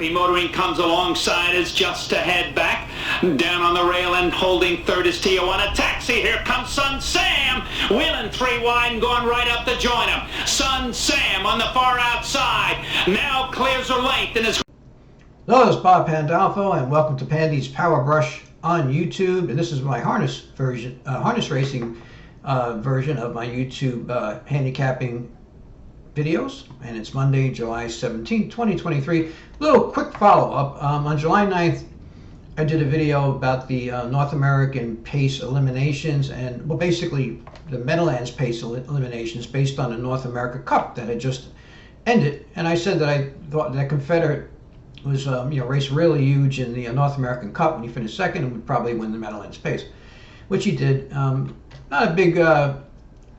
Happy Motoring comes alongside us just to head back. Down on the rail and holding third is Tijuana Taxi. Here comes Son Sam, wheeling 3 wide and going right up to join him. Son Sam on the far outside, now clears her length and is... Hello, it's Bob Pandolfo, and welcome to Pandy's Power Brush on YouTube. And this is my harness version, harness racing version of my YouTube handicapping videos, and it's Monday, July 17, 2023. Little quick follow-up. On July 9th, I did a video about the North American pace eliminations, and well, basically the Meadowlands pace eliminations based on the North America Cup that had just ended. And I said that I thought that Confederate was raced really huge in the North American Cup, and he finished second and would probably win the Meadowlands pace, which he did. Not a big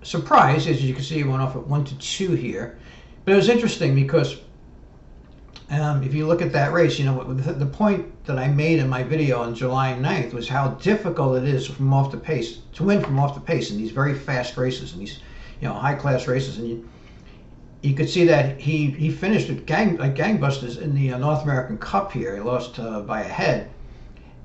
surprise, as you can see, he went off at 1-2 here. But it was interesting because if you look at that race, the point that I made in my video on July 9th was how difficult it is from off the pace to win from off the pace in these very fast races and these high class races. And you could see that he finished with gangbusters in the North American Cup here. He lost by a head.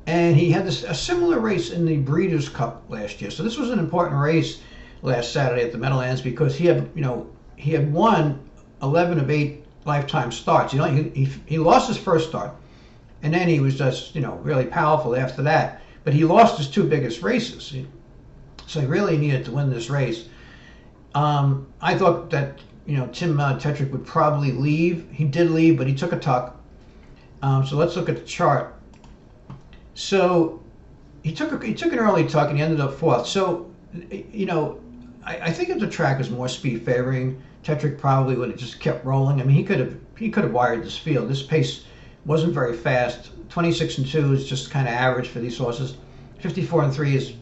And he had a similar race in the Breeders' Cup last year. So this was an important race last Saturday at the Meadowlands because he had won 11 of 8 lifetime starts. He lost his first start, and then he was just really powerful after that. But he lost his 2 biggest races, so he really needed to win this race. I thought that Tim Tetrick would probably leave. He did leave, but he took a tuck. So let's look at the chart. So he took an early tuck and he ended up 4th. So I think if the track was more speed favoring, Tetrick probably would have just kept rolling. I mean, he could have wired this field. This pace wasn't very fast. 26-2 is just kind of average for these horses. 54-3 is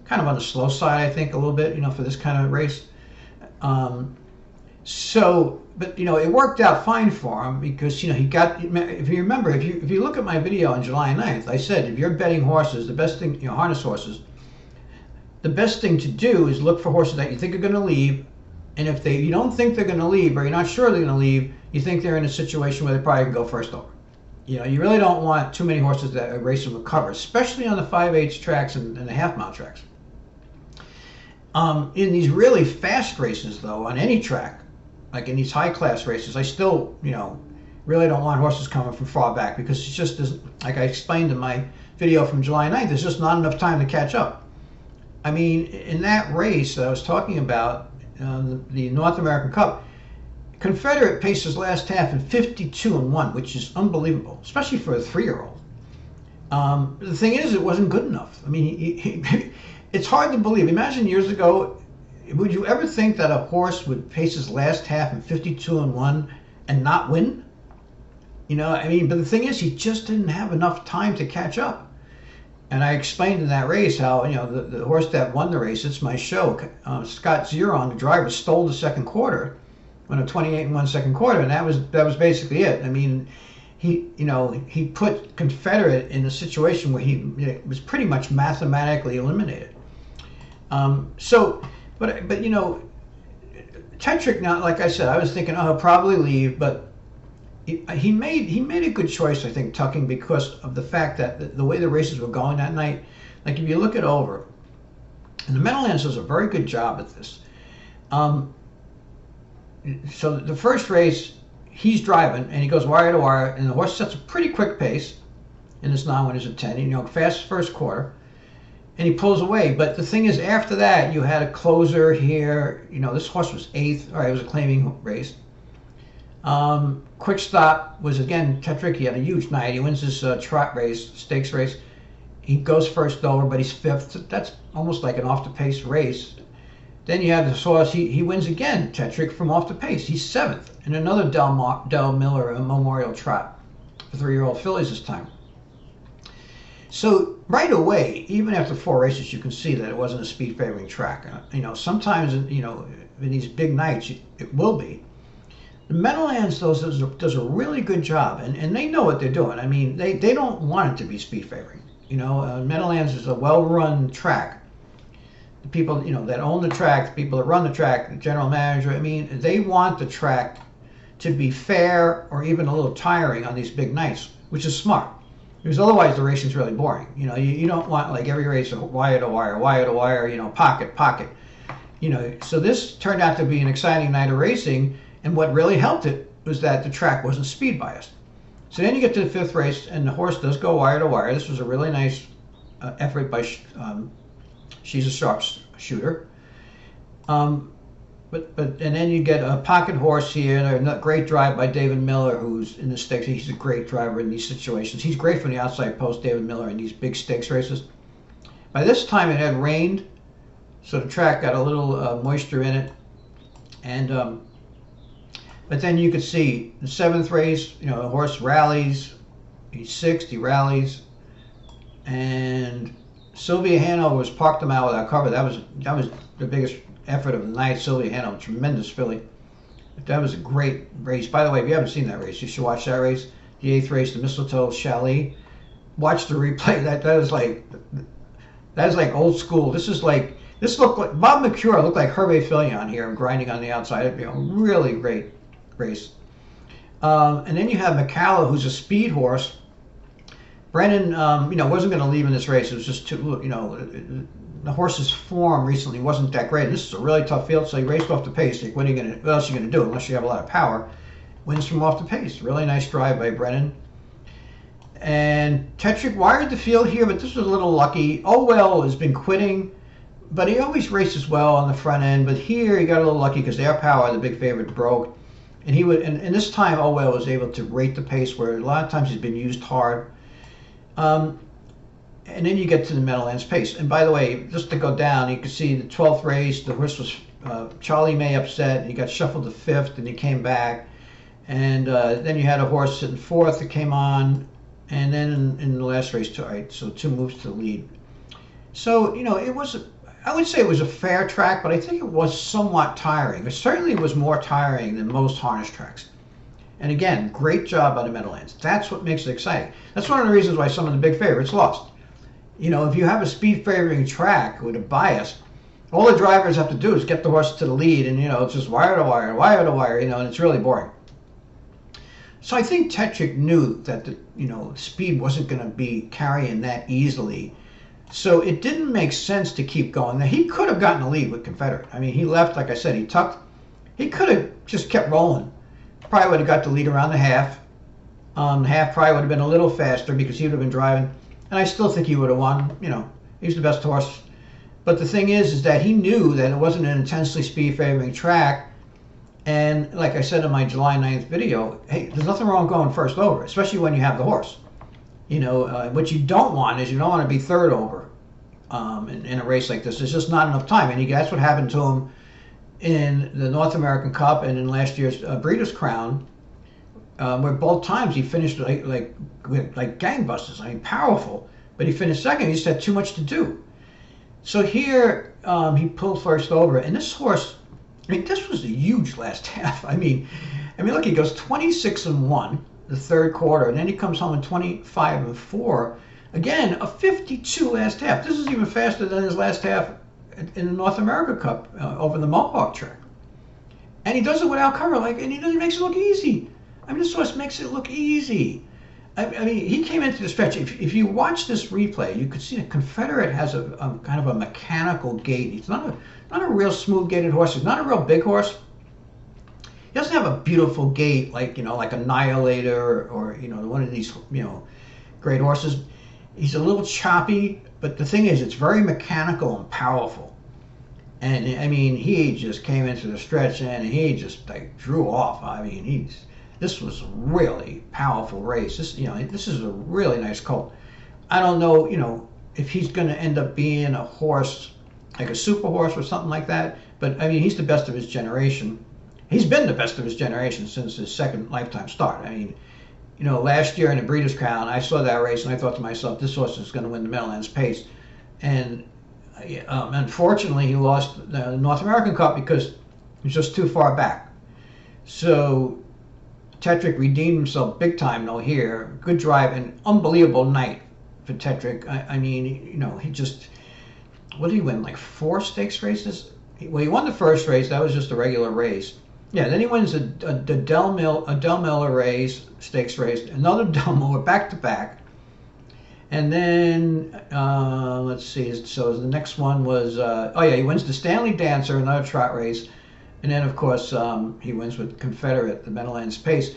kind of on the slow side, I think, a little bit, for this kind of race. But it worked out fine for him because he got. If you remember, if you look at my video on July 9th, I said if you're betting horses, the best thing, harness horses, the best thing to do is look for horses that you think are going to leave, and if you don't think they're going to leave or you're not sure they're going to leave, you think they're in a situation where they probably can go first over. You really don't want too many horses that are racing with cover, especially on the 5/8 tracks and the half-mile tracks. In these really fast races, though, on any track, like in these high-class races, I still, really don't want horses coming from far back because it's just, like I explained in my video from July 9th, there's just not enough time to catch up. I mean, in that race that I was talking about, the North American Cup, Confederate paced his last half in 52-1, which is unbelievable, especially for a 3-year-old. The thing is, it wasn't good enough. I mean, it's hard to believe. Imagine years ago, would you ever think that a horse would pace his last half in 52-1 and not win? But the thing is, he just didn't have enough time to catch up. And I explained in that race how, the horse that won the race, it's my show, Scott Zeron, the driver, stole the second quarter, won a 28-1 second quarter, and that was basically it. I mean, he put Confederate in a situation where he was pretty much mathematically eliminated. But Tetrick, now, like I said, I was thinking, he'll probably leave, but he made a good choice, I think, tucking, because of the fact that the way the races were going that night. Like if you look it over, and the Meadowlands does a very good job at this. So the first race, he's driving and he goes wire to wire, and the horse sets a pretty quick pace in this non-winners of 10. Fast first quarter, and he pulls away. But the thing is, after that, you had a closer here. This horse was 8th. All right, it was a claiming race. Quick Stop was, again, Tetrick. He had a huge night. He wins this trot race, stakes race. He goes first over, but he's 5th. That's almost like an off-the-pace race. Then you have this horse. He wins again, Tetrick, from off the pace. He's 7th in another Del Miller Memorial Trot for 3-year-old fillies this time. So right away, even after 4 races, you can see that it wasn't a speed-favoring track. Sometimes, in these big nights, it will be. The Meadowlands, though, does a really good job, and they know what they're doing. I mean, they don't want it to be speed favoring. Meadowlands is a well-run track. The people, that own the track, the people that run the track, the general manager, I mean, they want the track to be fair or even a little tiring on these big nights, which is smart. Because otherwise the racing's really boring. You know, you don't want like every race wire to wire, wire to wire, you know, pocket, pocket. You know, so this turned out to be an exciting night of racing, and what really helped it was that the track wasn't speed biased. So then you get to the fifth race, and the horse does go wire to wire. This was a really nice effort by, she's a sharp shooter. And then you get a pocket horse here, and a great drive by David Miller, who's in the stakes. He's a great driver in these situations. He's great from the outside post, David Miller, in these big stakes races. By this time it had rained, so the track got a little moisture in it. And but then you could see the seventh race, you know, the horse rallies. He's sixth, he rallies. And Sylvia Hanover was parked him out without cover. That was the biggest effort of the night. Sylvia Hanover, tremendous filly. That was a great race. By the way, if you haven't seen that race, you should watch that race. The eighth race, the Mistletoe Chalet. Watch the replay. That is like old school. This looked like Bob McCure looked like Hervé Fillon here, grinding on the outside. It'd be a really great race. And then you have McCalla, who's a speed horse. Brennan, wasn't going to leave in this race. It was just too, the horse's form recently wasn't that great. This is a really tough field, so he raced off the pace. Like, what else are you going to do unless you have a lot of power? Wins from off the pace. Really nice drive by Brennan. And Tetrick wired the field here, but this was a little lucky. Olwell has been quitting, but he always races well on the front end. But here he got a little lucky because their power, the big favorite, broke. And this time Olwell was able to rate the pace, where a lot of times he's been used hard. And then you get to the Meadowlands pace. And by the way, just to go down, you can see the 12th race, the horse was Charlie May upset, and he got shuffled to 5th, and he came back. And then you had a horse sitting 4th that came on, and then in the last race, so 2 moves to the lead. So, I would say it was a fair track, but I think it was somewhat tiring. It certainly was more tiring than most harness tracks. And again, great job by the Meadowlands. That's what makes it exciting. That's one of the reasons why some of the big favorites lost. If you have a speed favoring track with a bias, all the drivers have to do is get the horse to the lead, and it's just wire to wire, and it's really boring. So I think Tetrick knew that the speed wasn't going to be carrying that easily. So it didn't make sense to keep going. Now, he could have gotten the lead with Confederate. I mean, he left, like I said, he tucked. He could have just kept rolling. Probably would have got the lead around the half. The half probably would have been a little faster because he would have been driving. And I still think he would have won. He's the best horse. But the thing is that he knew that it wasn't an intensely speed favoring track. And like I said in my July 9th video, hey, there's nothing wrong going first over, especially when you have the horse. What you don't want is you don't want to be third over in a race like this. There's just not enough time. And that's what happened to him in the North American Cup and in last year's Breeders' Crown, where both times he finished like gangbusters. I mean, powerful. But he finished second. He just had too much to do. So here he pulled first over. And this horse, this was a huge last half. I mean, look, he goes 26-1 the third quarter, and then he comes home in 25-4. Again, a 52 last half. This is even faster than his last half in the North America Cup over the Mohawk track. And he does it without cover, and he makes it look easy. This horse makes it look easy. He came into the stretch. If you watch this replay, you could see that Confederate has a kind of a mechanical gait. He's not a real smooth-gaited horse. He's not a real big horse. He doesn't have a beautiful gait like Annihilator or one of these great horses. He's a little choppy, but the thing is, it's very mechanical and powerful. And he just came into the stretch and he just drew off. This was a really powerful race. This is a really nice colt. I don't know, if he's going to end up being a horse like a super horse or something like that. But he's the best of his generation. He's been the best of his generation since his second lifetime start. Last year in the Breeders' Crown, I saw that race and I thought to myself, this horse is going to win the Meadowlands pace. And unfortunately, he lost the North American Cup because he was just too far back. So Tetrick redeemed himself big time, though, here. Good drive and unbelievable night for Tetrick. He just, what did he win, 4 stakes races? Well, he won the first race. That was just a regular race. Yeah, then he wins a Del Miller race, stakes race, another Del Miller back to back. And then, let's see, so the next one was, oh yeah, he wins the Stanley Dancer, another trot race. And then, of course, he wins with Confederate, the Meadowlands Pace.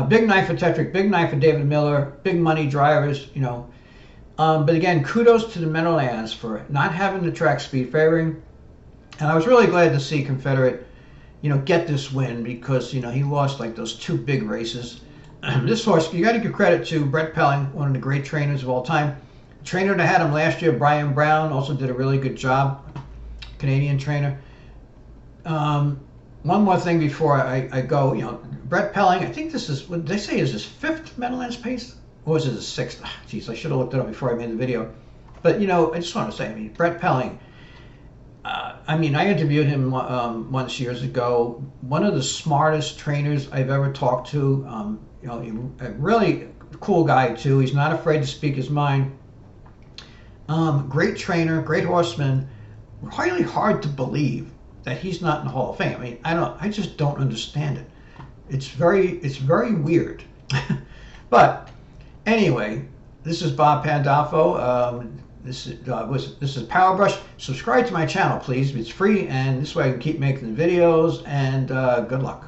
Big night for Tetrick, big night for David Miller, big money drivers, you know. But again, kudos to the Meadowlands for not having the track speed favoring. And I was really glad to see Confederate, you know, get this win because, you know, he lost like those two big races. This horse, you got to give credit to Brett Pelling, one of the great trainers of all time. The trainer that had him last year, Brian Brown, also did a really good job. Canadian trainer. One more thing before I go, you know, Brett Pelling, I think this is, what they say is his 5th Meadowlands Pace? Or was it his 6th? Jeez, I should have looked it up before I made the video. But, you know, I just want to say, I mean, Brett Pelling, I mean, I interviewed him once years ago. One of the smartest trainers I've ever talked to. You know, a really cool guy too. He's not afraid to speak his mind. Great trainer, great horseman. Really hard to believe that he's not in the Hall of Fame. I mean, I just don't understand it. It's very weird. But anyway, this is Bob Pandolfo. This is Power Brush. Subscribe to my channel, please. It's free, and this way I can keep making the videos. And good luck.